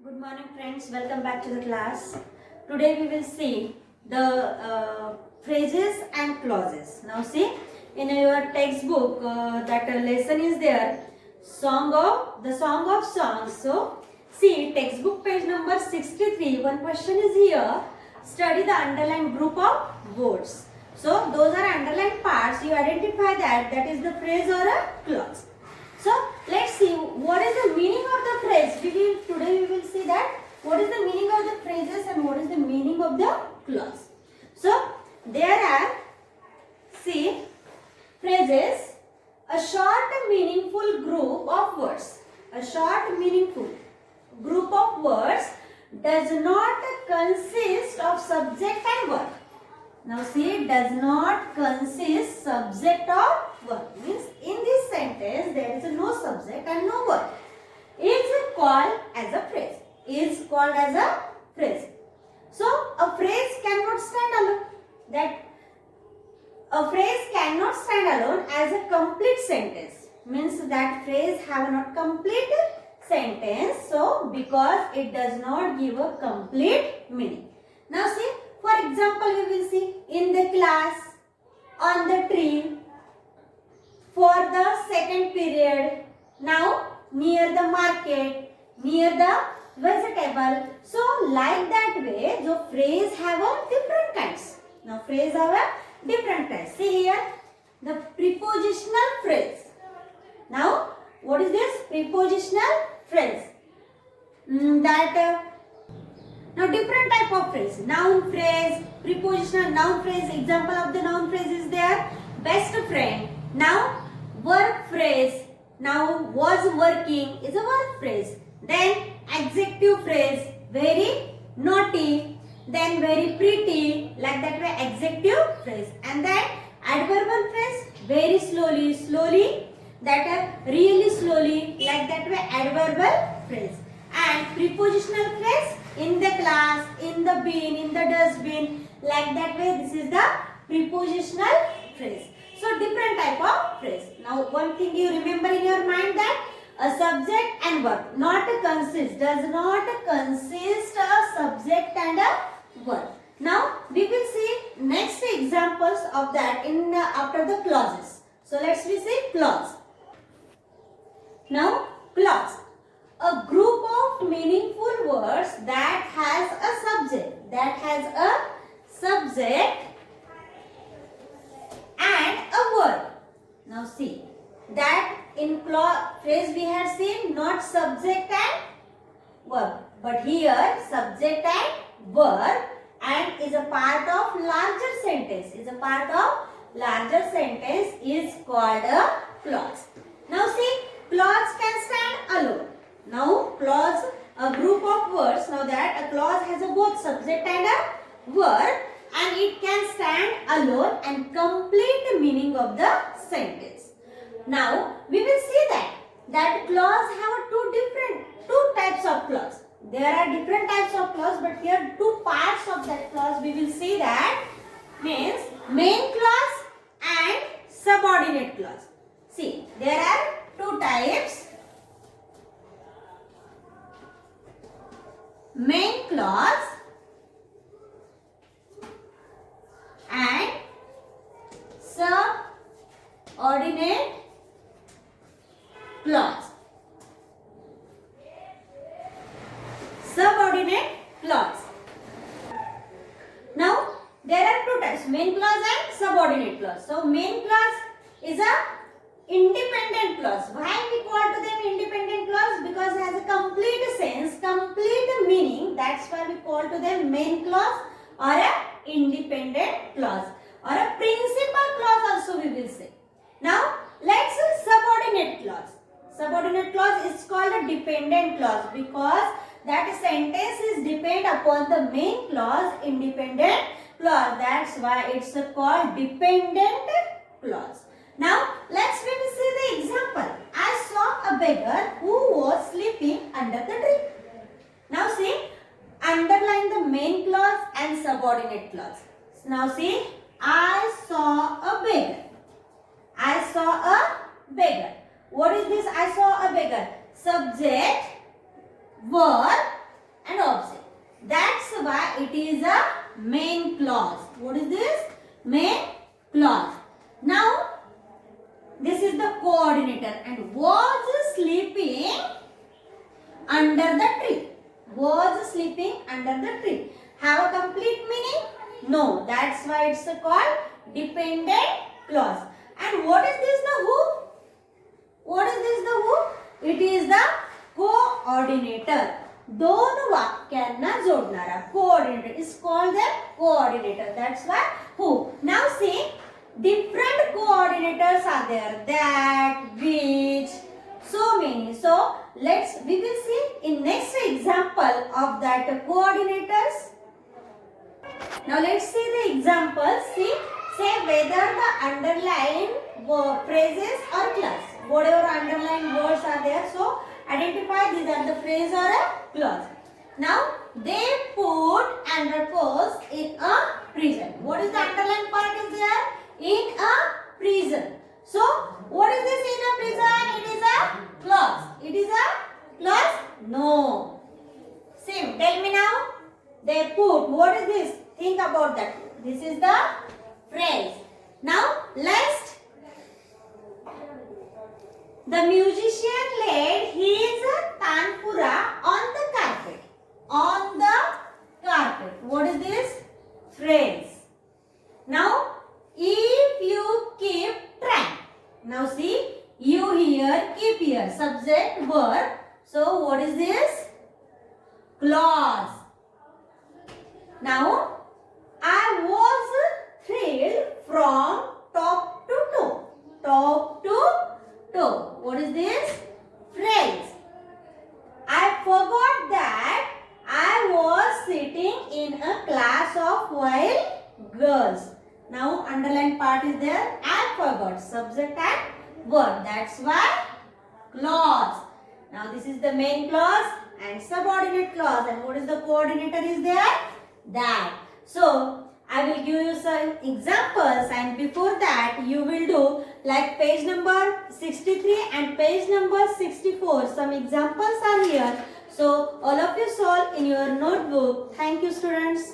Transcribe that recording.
Good morning friends, welcome back to the class. Today we will see the phrases and clauses. Now see, in your textbook that lesson is there, song of songs. So see textbook page number 63, one question is here, study the underlined group of words. So those are underlined parts, you identify that is the phrase or a clause. So let's see what is the meaning of the phrase. Today we will see that what is the meaning of the phrases and what is the meaning of the clause. So there are, see, phrases, a short meaningful group of words. A short meaningful group of words does not consist of subject and verb. Now see, does not consist subject or verb. Means in this sentence there is no subject and no verb. Is called as a phrase. Is called as a phrase. So a phrase cannot stand alone. A phrase cannot stand alone as a complete sentence. Means that phrase have not complete sentence. So because it does not give a complete meaning. Now see, for example, we will see in the class, on the tree, for the second period, now near the market, near the vegetable. So like that way, the phrase have a different kinds. Now phrase have a different kinds. See here, the prepositional phrase. Now what is this prepositional phrase? Now different type of phrase, noun phrase, prepositional noun phrase. Example of the noun phrase is there, best friend. Now verb phrase, now was working is a verb phrase. Then adjective phrase, very naughty, then very pretty, like that way adjective phrase. And then adverbial phrase, very slowly, slowly, that really slowly, like that way adverbial phrase. And prepositional phrase, in the class, in the bin, in the dustbin, like that way this is the prepositional phrase. So different type of phrase. Now one thing you remember in your mind that a subject and verb does not consist a subject and a verb. Now we will see next examples of that in after the clauses. So let's see clause. Now clause, a group of meaningful words that has a subject and a verb. Now see, that in phrase we have seen not subject and verb, but here subject and verb and is a part of larger sentence. Is called a clause. Now see, clause can stand alone. Now clause, a group of words. Now that a clause has a both subject and a verb, and it can stand alone and complete the meaning of the sentence. Now we will see that clause have two types of clause. There are different types of clause, but here two parts of that clause we will see that means main clause and subordinate clause. See, there are two types. Main clause and subordinate clause. Subordinate clause. Now there are two types, main clause and subordinate clause. So main clause is a independent clause. Why we call to them independent clause? Because it has a complete sense, complete meaning. That's why we call to them main clause or a independent clause or a principal clause also we will say. Now let's see subordinate clause. Subordinate clause is called a dependent clause because that sentence is depend upon the main clause, independent clause. That's why it's called dependent clause. Now let's see the example. I saw a beggar who was sleeping under the tree. Now see, underline the main clause and subordinate clause. Now see, I saw a beggar. I saw a beggar. What is this? I saw a beggar. Subject, verb, It is a main clause. What is this? Main clause. Now, this is the coordinator and was sleeping under the tree. Was sleeping under the tree. Have a complete meaning? No. That's why it's called dependent clause. And what is this the who? What is this the who? It is the coordinator. दोन वाक्यांना जोडणारा coordinator is called the coordinator. That's why who. Now see, different coordinators are there. That, which, so many. So we will see in next example of that coordinators. Now let's see the example. See, say whether the underlined phrases or clause. Whatever underlined words are there. So identify these are the phrase or a clause. Now they put underpose in a prison. What is the underlined part is there? In a prison. So what is this in a prison? It is a clause. It is a clause? No. Same. Tell me now. They put. What is this? Think about that. This is the phrase. Now last. The musician laid his tanpura on the carpet. On the carpet. What is this? Phrase. Now, if you keep track. Now see, you here, keep here. Subject, verb. So, what is this? Clause. Now, I was thrilled from top to toe. Top to toe. What is this? Phrase. I forgot that I was sitting in a class of wild girls. Now underlined part is there. I forgot. Subject and verb. That's why clause. Now this is the main clause and subordinate clause. And what is the coordinator is there? That. So I will give you some examples, and before that you will do like page number 63 and page number 64. Some examples are here. So all of you solve in your notebook. Thank you, students.